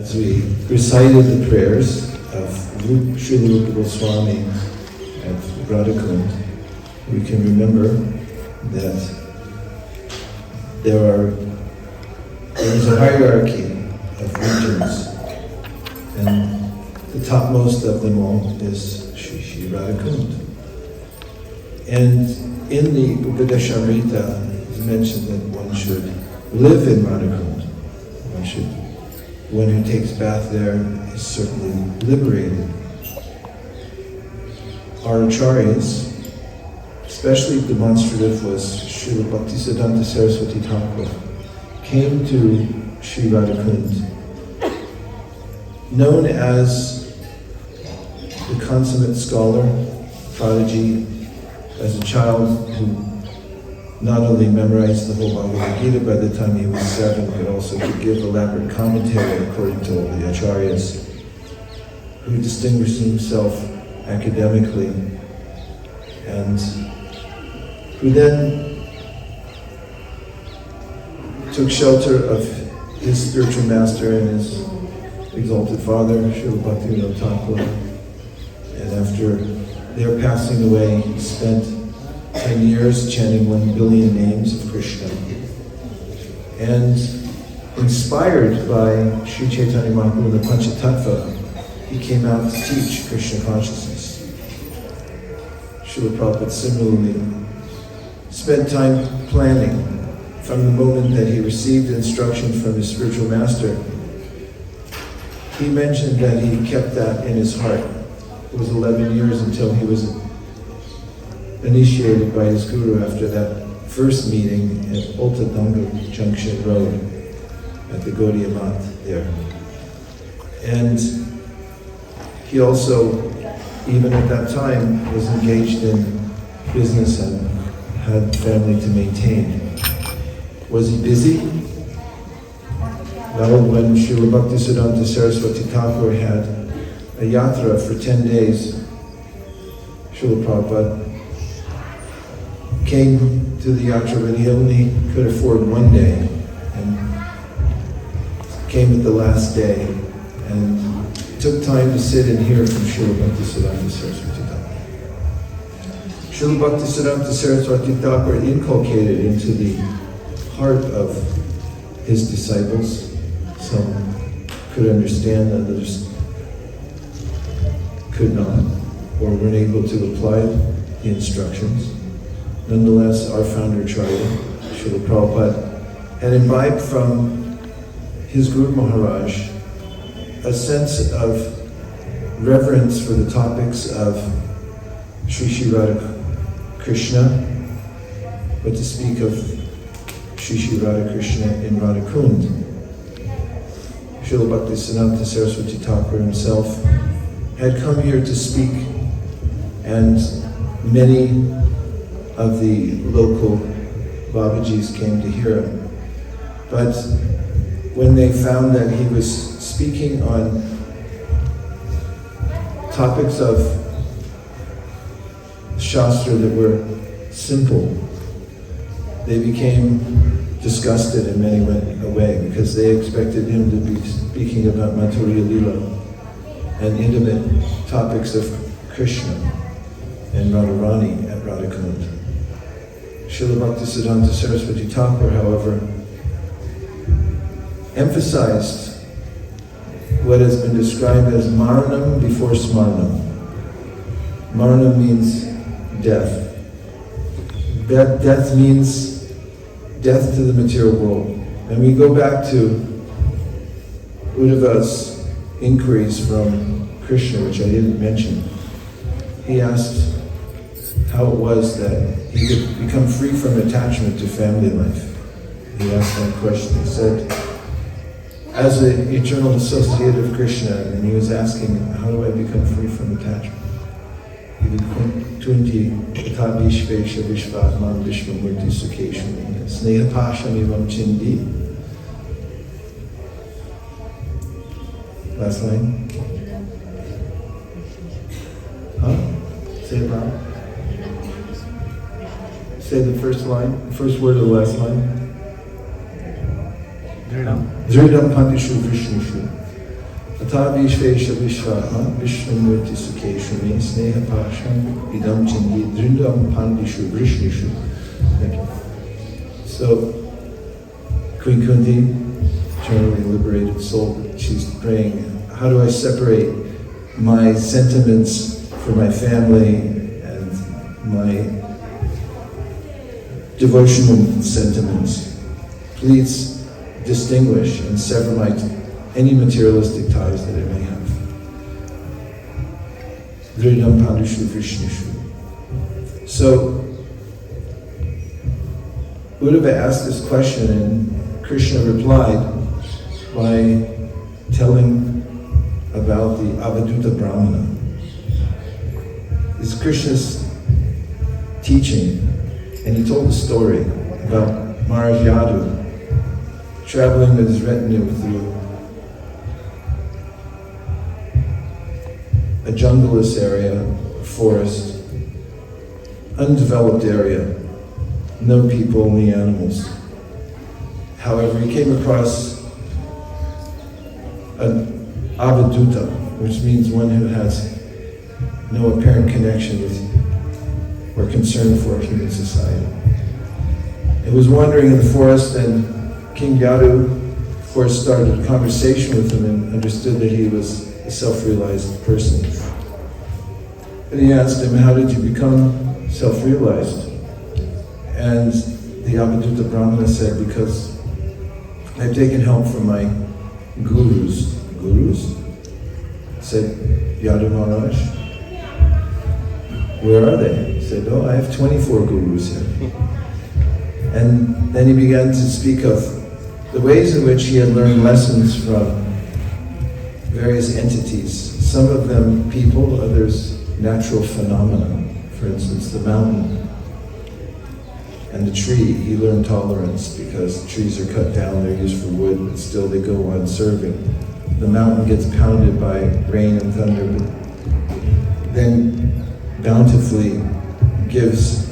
as we recited the prayers of Srila Rūpa Goswami at Rādhā-kuṇḍa, we can remember that there is a hierarchy of regions, and the topmost of them all is Śrī Rādhā-kuṇḍa. And in the Upadeśāmṛta, it's mentioned that one should live in Rādhā-kuṇḍa. One who takes bath there is certainly liberated. Our acharyas, especially demonstrative was Srila Bhaktisiddhanta Saraswati Thakur, came to Śrī Rādhā-kuṇḍa, known as the consummate scholar, prodigy, as a child who not only memorized the whole Bhagavad Gita by the time he was 7, but also could give elaborate commentary according to all the acharyas, who distinguished himself academically, and who then took shelter of his spiritual master and his exalted father, Srila Bhaktivinoda Thakur. And after their passing away, he spent 10 years chanting 1 billion names of Krishna. And inspired by Sri Chaitanya Mahaprabhu and the Panchatattva, he came out to teach Krishna consciousness. Srila Prabhupada similarly spent time planning from the moment that he received instruction from his spiritual master. He mentioned that he kept that in his heart. It was 11 years until he was initiated by his guru after that first meeting at Ultadanga Junction Road at the Gaudiya there. And he also, even at that time, was engaged in business and had family to maintain. Was he busy? Well, when Srila Bhaktisiddhanta Saraswati Thakur had a yatra for 10 days, Srila Prabhupada came to the yatra, but he only could afford 1 day, and came at the last day, and took time to sit and hear from Srila Bhaktisiddhanta Saraswati Thakur. Srila Bhaktisiddhanta Saraswati Thakur inculcated into the heart of his disciples. Some could understand, others could not, or weren't able to apply the instructions. Nonetheless, our founder Acharya, Srila Prabhupada, had imbibed from his Guru Maharaj a sense of reverence for the topics of Śrī Radha-Krishna, but to speak of Śrī Radha-Krishna in Rādhā-kuṇḍa. Srila Bhaktisiddhanta Saraswati Thakur himself had come here to speak, and many of the local Babajis came to hear him. But when they found that he was speaking on topics of śāstra that were simple, they became disgusted and many went away because they expected him to be speaking about Madhurya Lila and intimate topics of Krishna and Rādhārāṇī at Rādhā-kuṇḍa. Srila Bhaktisiddhanta Saraswati Thakur, however, emphasized what has been described as Maranam before Smaranam. Maranam means death. Death means death to the material world. And we go back to Uddhava's inquiries from Krishna, which I didn't mention. He asked how it was that he could become free from attachment to family life. He asked that question. He said, as an eternal associate of Krishna, and he was asking, how do I become free from attachment? He did Tunti Yatha Vishvesha Vishvatman Vishvamurti Sukeshu Snehapasham Ivam Chindi. Last line. Huh? Say it loud. Say the first line, first word of the last line. Dridam Pantishu Vishnushu. ataḥ vishvesha vishvaha vishnumurti sukeshu me sneha pasham idam chindi drindam pandishu vrishnishu. Thank you. So, Queen Kunti, eternally liberated soul, she's praying, how do I separate my sentiments for my family and my devotional sentiments? Please distinguish and sever any materialistic ties that I may have. Dridam pandishu vrishnishu. So, Uddhava asked this question and Krishna replied by telling about the Avadhuta Brahmana. This is Krishna's teaching, and he told a story about Maharaj Yadu traveling with his retinue through a jungleless area, a forest, undeveloped area, no people, only animals. However, he came across an avadhuta, which means one who has no apparent connection with or concern for human society. It was wandering in the forest, and King Yadu, of course, started a conversation with him and understood that he was a self-realized person. And he asked him, how did you become self-realized? And the Avadhuta Brahmana said, because I've taken help from my gurus. Gurus? Said Yadu Maharaj, where are they? He said, oh, I have 24 gurus here. And then he began to speak of the ways in which he had learned lessons from various entities. Some of them people, others natural phenomena. For instance, the mountain and the tree. He learned tolerance because trees are cut down, they're used for wood, but still they go on serving. The mountain gets pounded by rain and thunder, but then bountifully gives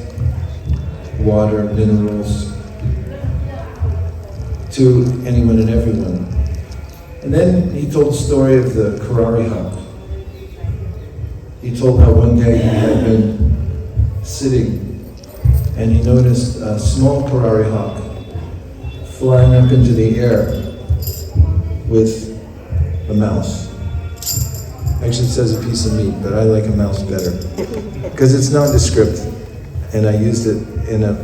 water, minerals to anyone and everyone. And then he told the story of the Karari hawk. He told how one day he had been sitting and he noticed a small Karari hawk flying up into the air with a mouse. Actually, it says a piece of meat, but I like a mouse better because it's nondescript, and I used it in a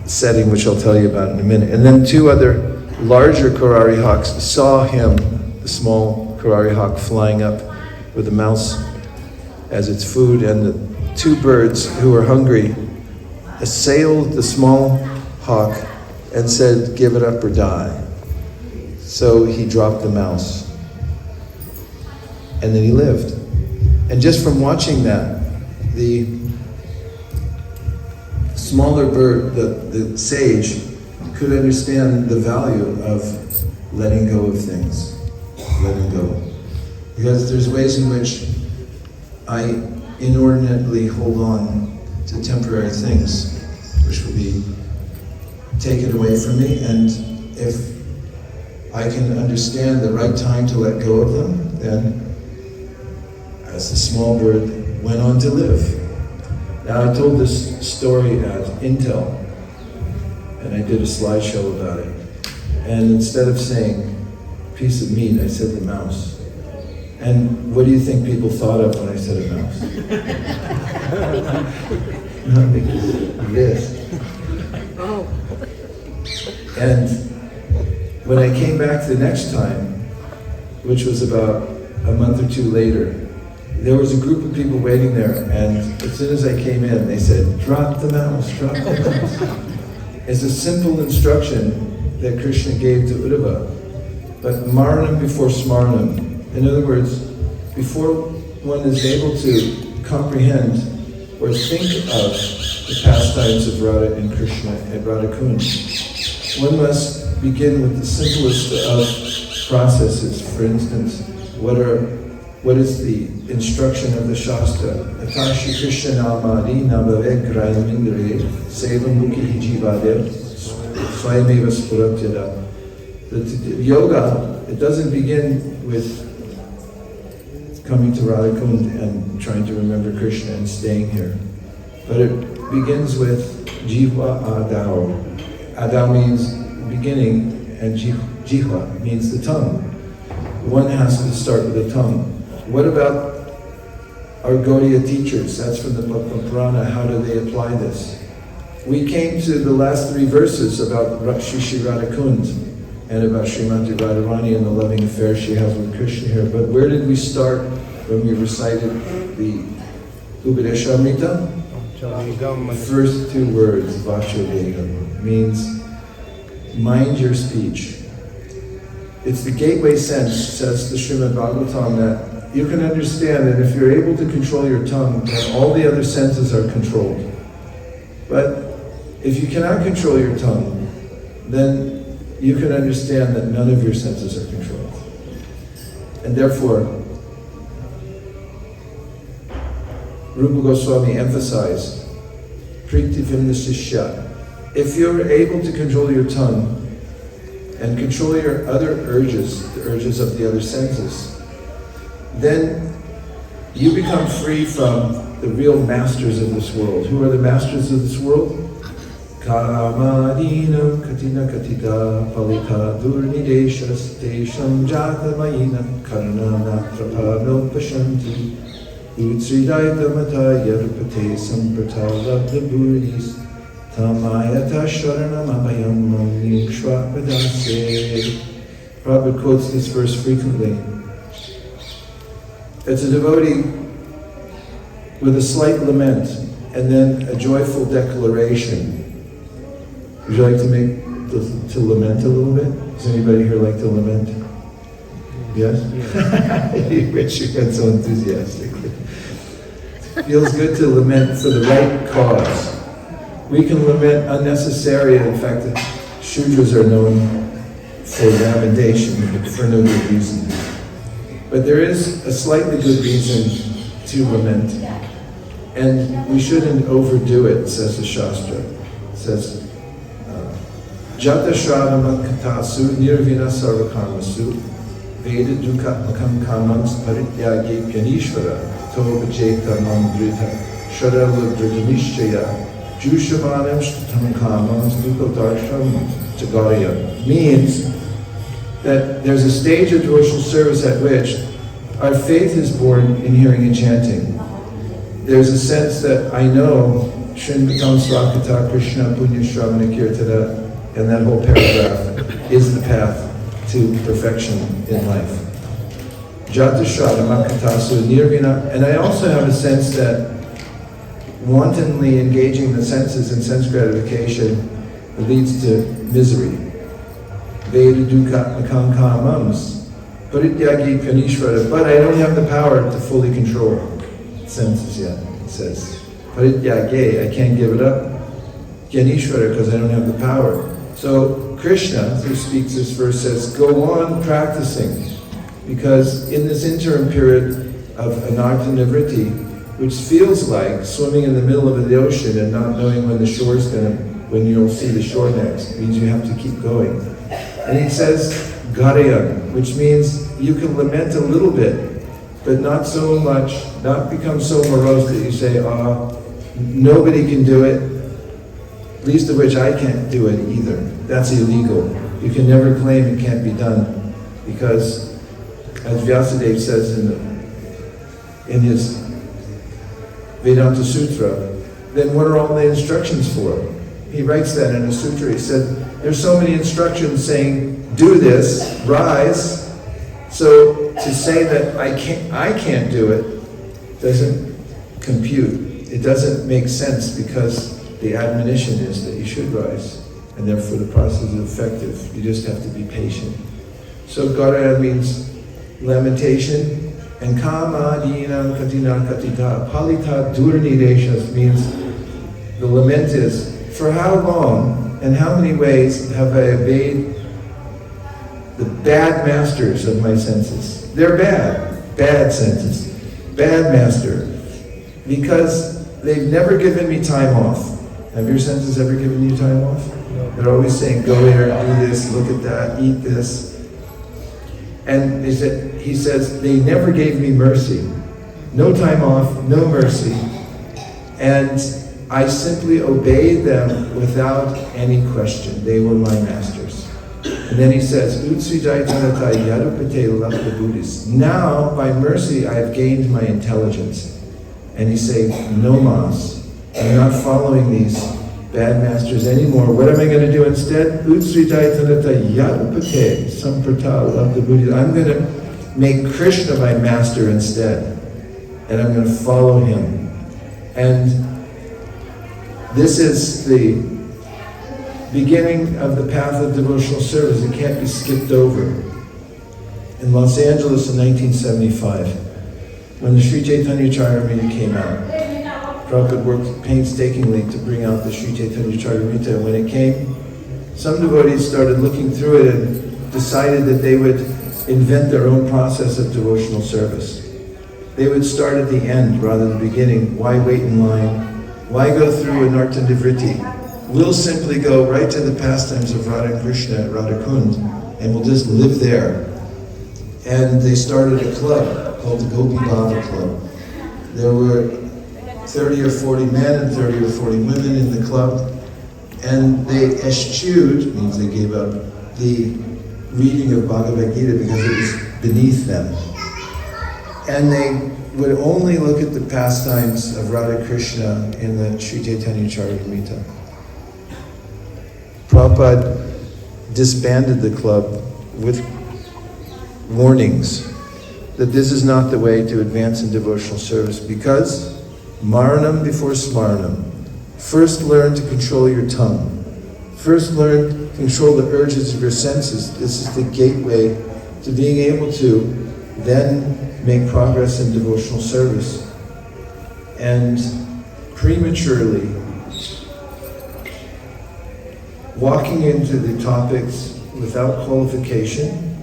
setting which I'll tell you about in a minute. And then two other larger Karari hawks saw him, the small Karari hawk, flying up with a mouse as its food, and the two birds who were hungry assailed the small hawk and said, give it up or die. So he dropped the mouse. And then he lived. And just from watching that, the smaller bird, the sage, could understand the value of letting go of things. Letting go. Because there's ways in which I inordinately hold on to temporary things, which will be taken away from me, and if I can understand the right time to let go of them, then as the small bird went on to live. Now I told this story at Intel, and I did a slideshow about it, and instead of saying piece of meat, I said the mouse. And what do you think people thought of when I said a mouse? This. And when I came back the next time, which was about a month or two later, there was a group of people waiting there, and as soon as I came in, they said, drop the mouse, drop the mouse. It's a simple instruction that Krishna gave to Uddhava, but Maranam before Smaranam. In other words, before one is able to comprehend or think of the pastimes of Rādhā and Kṛṣṇa and Rādhā-kuṇḍa, one must begin with the simplest of processes. For instance, what is the instruction of the śāstra? Ataḥ śrī-kṛṣṇa-nāmādi bhaved, grāhyam, indriyaiḥ, sevonmukhe, jihvādau, swayam sphuraty. The yoga, it doesn't begin with coming to Rādhā-kuṇḍa and trying to remember Krishna and staying here. But it begins with jihvā, ādau. Ādau means beginning, and jihvā means the tongue. One has to start with the tongue. What about our Gaudiya teachers? That's from the Padma Purāṇa. How do they apply this? We came to the last 3 verses about Shri Rādhā-kuṇḍa and about Śrīmatī Rādhārāṇī and the loving affair she has with Krishna here. But where did we start when we recited the Upadeśāmṛta? The first 2 words, vācodegam, means mind your speech. It's the gateway sense, says the Srimad Bhāgavatam, that you can understand that if you're able to control your tongue, then all the other senses are controlled. But if you cannot control your tongue, then you can understand that none of your senses are controlled. And therefore, Rūpa Goswami emphasized, if you're able to control your tongue and control your other urges, the urges of the other senses, then you become free from the real masters of this world. Who are the masters of this world? Kamadinam katina katita palita durnideshas tesham jatamayina karnana trapano pashanti utsridaita mataya rupate samprata labda buddhis tamayata sharanam abhayam mamnikshva vedase. Prabhupada quotes this verse frequently. It's a devotee with a slight lament and then a joyful declaration. Would you like to lament a little bit? Does anybody here like to lament? Yes? You raise your hand so enthusiastically. Feels good to lament for the right cause. We can lament unnecessarily. In fact, the Shudras are known for lamentation, but for no good reason. But there is a slightly good reason to lament. And we shouldn't overdo it, says the śāstra. It says, Jata shravana katasu nirvina sarvakarmasu veda dukatmakam kamams parityagi pyanishvara toba jeta mandrita shadala dridhanishchaya jushavanam shtam kamams dukadarsham jagariya. Means that there's a stage of devotional service at which our faith is born in hearing and chanting. There's a sense that I know Śrīmatī Swakata Krishna Punya Shravana Kirtana, and that whole paragraph is the path to perfection in life. Jata Shravana Makatasu Nirvina, and I also have a sense that wantonly engaging the senses in sense gratification leads to misery. Veda dukkha makankamams parityagi pyanishvara, but I don't have the power to fully control senses yet, it says. Parityage, I can't give it up. Pyanishvara, because I don't have the power. So Krishna, who speaks this verse, says, go on practicing, because in this interim period of anartha nivritti, which feels like swimming in the middle of the ocean and not knowing when the shore is when you'll see the shore next, means you have to keep going. And he says, grāhyam, which means you can lament a little bit, but not so much, not become so morose that you say, nobody can do it, least of which I can't do it either. That's illegal. You can never claim it can't be done, because as Vyasadeva says in his Vedanta Sutra, then what are all the instructions for? He writes that in a sutra. He said, there's so many instructions saying, do this, rise. So to say that I can't do it doesn't compute. It doesn't make sense, because the admonition is that you should rise, and therefore the process is effective. You just have to be patient. So grāhyam means lamentation, and kamadinam katina katita palita durnideshas means the lament is, for how long and how many ways have I obeyed the bad masters of my senses? They're bad senses, bad master, because they've never given me time off. Have your senses ever given you time off? No. They're always saying, go here, do this, look at that, eat this. And he says, they never gave me mercy. No time off, no mercy. And I simply obeyed them without any question. They were my masters. And then he says, now, by mercy, I have gained my intelligence. And he's saying, no mas, I'm not following these bad masters anymore. What am I going to do instead? I'm going to make Krishna my master instead. And I'm going to follow him. And this is the beginning of the path of devotional service. It can't be skipped over. In Los Angeles in 1975, when the Sri Chaitanya Charitamrita came out, Prabhupada worked painstakingly to bring out the Sri Chaitanya Charitamrita. And when it came, some devotees started looking through it and decided that they would invent their own process of devotional service. They would start at the end rather than the beginning. Why wait in line? Why go through a Nartya-nivritti? We'll simply go right to the pastimes of Rādhā and Kṛṣṇa at Rādhā-kuṇḍa, and we'll just live there. And they started a club called the Gopi Club. There were 30 or 40 men and 30 or 40 women in the club, and they eschewed, means they gave up, the reading of Bhagavad Gita because it was beneath them. And they would only look at the pastimes of Rādhā Krishna in the Sri Chaitanya Charitamrita. Prabhupada disbanded the club with warnings that this is not the way to advance in devotional service, because Maranam before Smaranam. First learn to control your tongue. First learn to control the urges of your senses. This is the gateway to being able to then make progress in devotional service. And prematurely walking into the topics without qualification,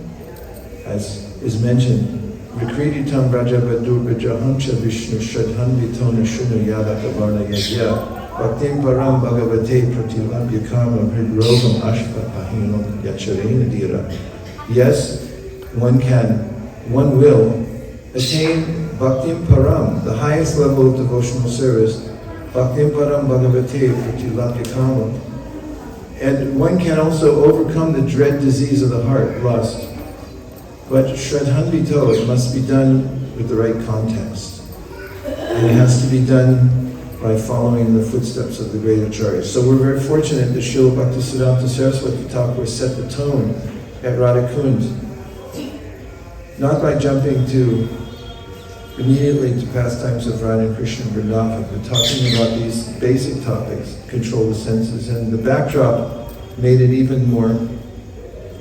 as is mentioned, Vikrititam Rajabadur Vijahancha Vishnu Shadhan Vitona Shunu Yadata Varna Yajya Bhaktim Param Bhagavate Pratilabhya Kama Hridrogam Ashpa Pahinam Yacharena Dira. Yes, one will attain Bhaktim Param, the highest level of devotional service, Bhaktim Param Bhagavate Pratilabhya Kama. And one can also overcome the dread disease of the heart, lust. But Shraddhanvito, it must be done with the right context. And it has to be done by following the footsteps of the great acharyas. So we're very fortunate that Srila Bhaktisiddhanta Saraswati Thakur set the tone at Rādhā-kuṇḍa, not by jumping immediately to pastimes of Rādhā and Kṛṣṇa and Vrindavan, but talking about these basic topics, control the senses. And the backdrop made it even more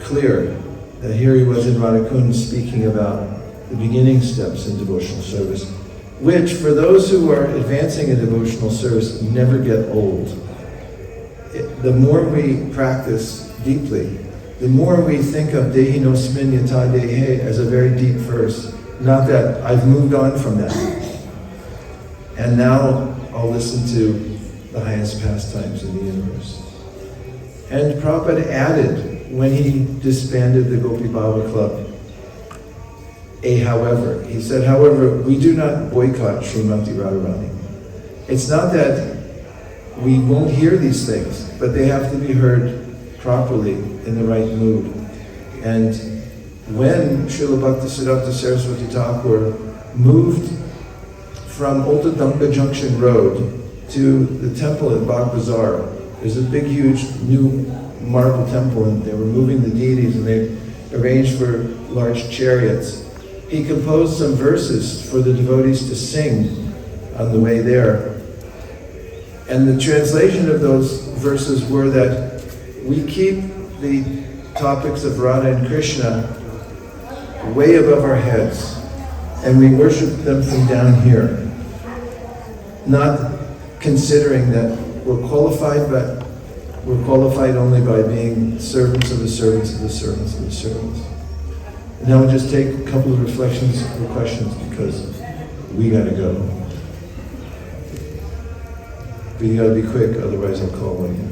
clear that here he was in Rādhā-kuṇḍa speaking about the beginning steps in devotional service, which for those who are advancing in devotional service never get old. The more we practice deeply, the more we think of Dehi nosmin yata dehe as a very deep verse. Not that I've moved on from that. And now I'll listen to the highest pastimes in the universe. And Prabhupada added, when he disbanded the Gopi Bhava Club, however. He said, however, we do not boycott Śrīmatī Rādhārāṇī. It's not that we won't hear these things, but they have to be heard properly in the right mood. And when Srila Bhaktisiddhanta Saraswati Thakur moved from Ottadamka Junction Road to the temple at Bagh Bazaar, there's a big, huge new marble temple, and they were moving the deities, and they arranged for large chariots. He composed some verses for the devotees to sing on the way there. And the translation of those verses were that we keep the topics of Rādhā and Kṛṣṇa way above our heads, and we worship them from down here, not considering that we're qualified, but we're qualified only by being servants of the servants of the servants of the servants. And now we'll just take a couple of reflections or questions, because we gotta go. But you gotta be quick, otherwise I'll call on you.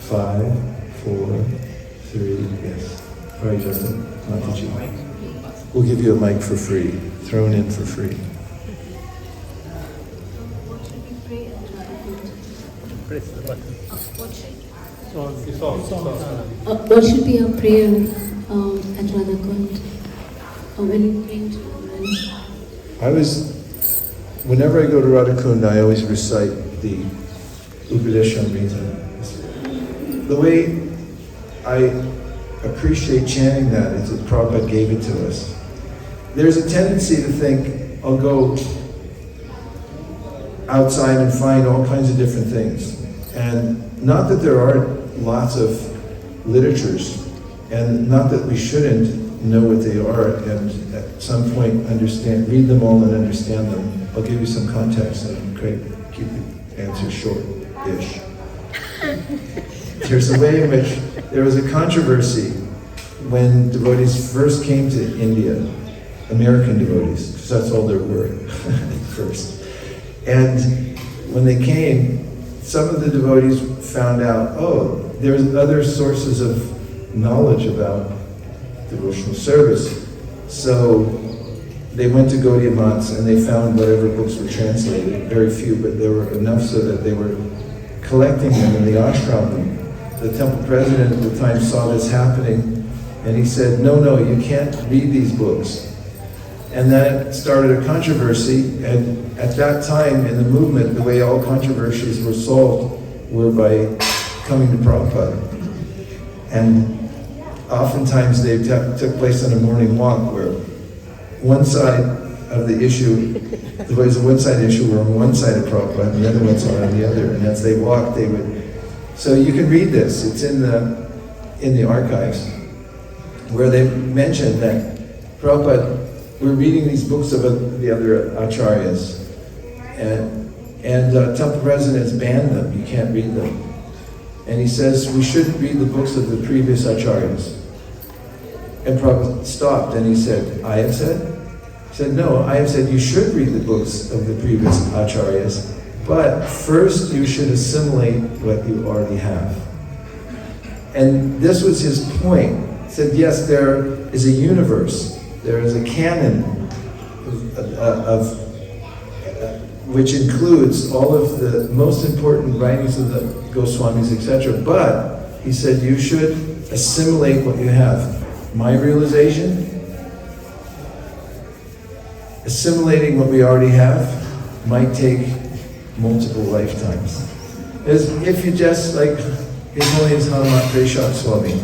5, 4, 3, yes. All right, Justin, Mataji. we'll give you a mic for free, thrown in for free. What should be our prayer at Rādhā-kuṇḍa? When you pray to Whenever I go to Rādhā-kuṇḍa, I always recite the Upadeśāmṛta. The way I appreciate chanting that is that Prabhupada gave it to us. There's a tendency to think, I'll go outside and find all kinds of different things. And not that there aren't lots of literatures, and not that we shouldn't know what they are and at some point read them all and understand them. I'll give you some context and keep the answer short-ish. There's a way in which there was a controversy when devotees first came to India, American devotees, because that's all there were at first. And when they came, some of the devotees found out, oh, there's other sources of knowledge about devotional service. So they went to Gaudiya and they found whatever books were translated, very few, but there were enough so that they were collecting them in the ashram. The temple president at the time saw this happening, and he said, no, you can't read these books. And that started a controversy, and at that time in the movement, the way all controversies were solved were by coming to Prabhupada. And oftentimes they took place on a morning walk where one side of the issue, the ways of one side issue were on one side of Prabhupada and the other ones on the other. And as they walked, they would... So you can read this. It's in the archives where they mentioned that Prabhupada, we're reading these books of the other acharyas, and temple presidents banned them. You can't read them. And he says, we shouldn't read the books of the previous acharyas. And Prabhupada stopped and he said, I have said? He said, no, I have said you should read the books of the previous acharyas, but first you should assimilate what you already have. And this was his point. He said, yes, there is a universe, there is a canon which includes all of the most important writings of the Goswamis, etc. But, he said, you should assimilate what you have. My realization, assimilating what we already have might take multiple lifetimes. As if you just, like His Holiness Hanuman Swami,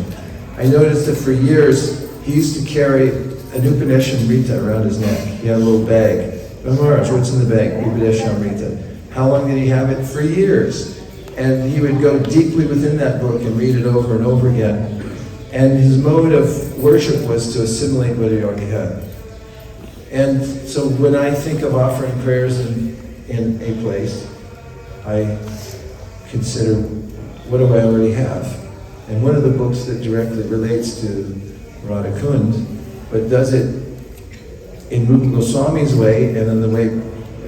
I noticed that for years he used to carry an Upadeśāmṛta around his neck. He had a little bag. Maharaj, what's in the bag? Upadeśāmṛta. How long did he have it? For years. And he would go deeply within that book and read it over and over again. And his mode of worship was to assimilate what he already had. And so when I think of offering prayers in a place, I consider, what do I already have? And one of the books that directly relates to Rādhā-kuṇḍa, but does it in Rūpa Goswami's way, and in the way,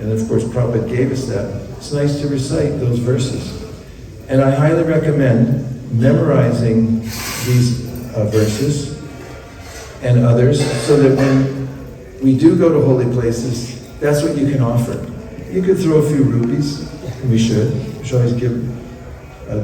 and of course Prabhupada gave us that, it's nice to recite those verses. And I highly recommend memorizing these verses and others, so that when we do go to holy places, that's what you can offer. You could throw a few rupees, and we should always give a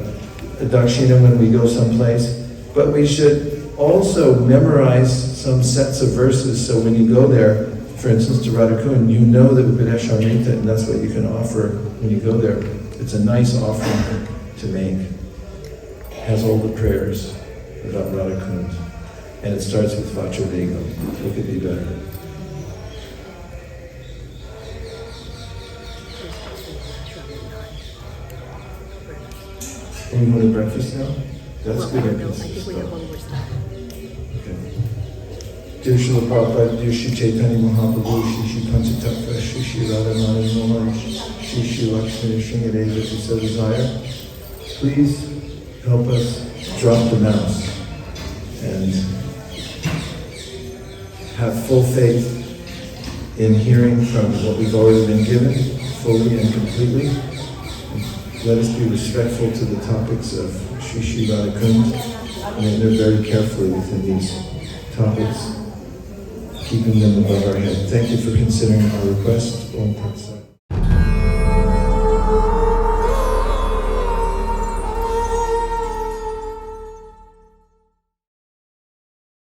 dakshina when we go someplace, but we should also memorize some sets of verses, so when you go there, for instance to Rādhā-kuṇḍa, you know the Upadeśāmṛta, and that's what you can offer when you go there. It's a nice offering to make. It has all the prayers about Rādhā-kuṇḍa. And it starts with Vachravega. What could be better? Are we going to breakfast now? That's good. I think we have one more stop. Okay. Dear Srila Prabhupada, dear Shri Chaitanya Mahaprabhu, Shri Panchatatra, Shri Rādhārāṇī Mohan, Shri Lakshmi Sringadeva, if you so desire, please help us drop the mouse and have full faith in hearing from what we've already been given, fully and completely. Let us be respectful to the topics of Shri Rādhā-kuṇḍa, and they're very carefully within these topics. keeping them above our head. Thank you for considering our request. Om Tat Sat.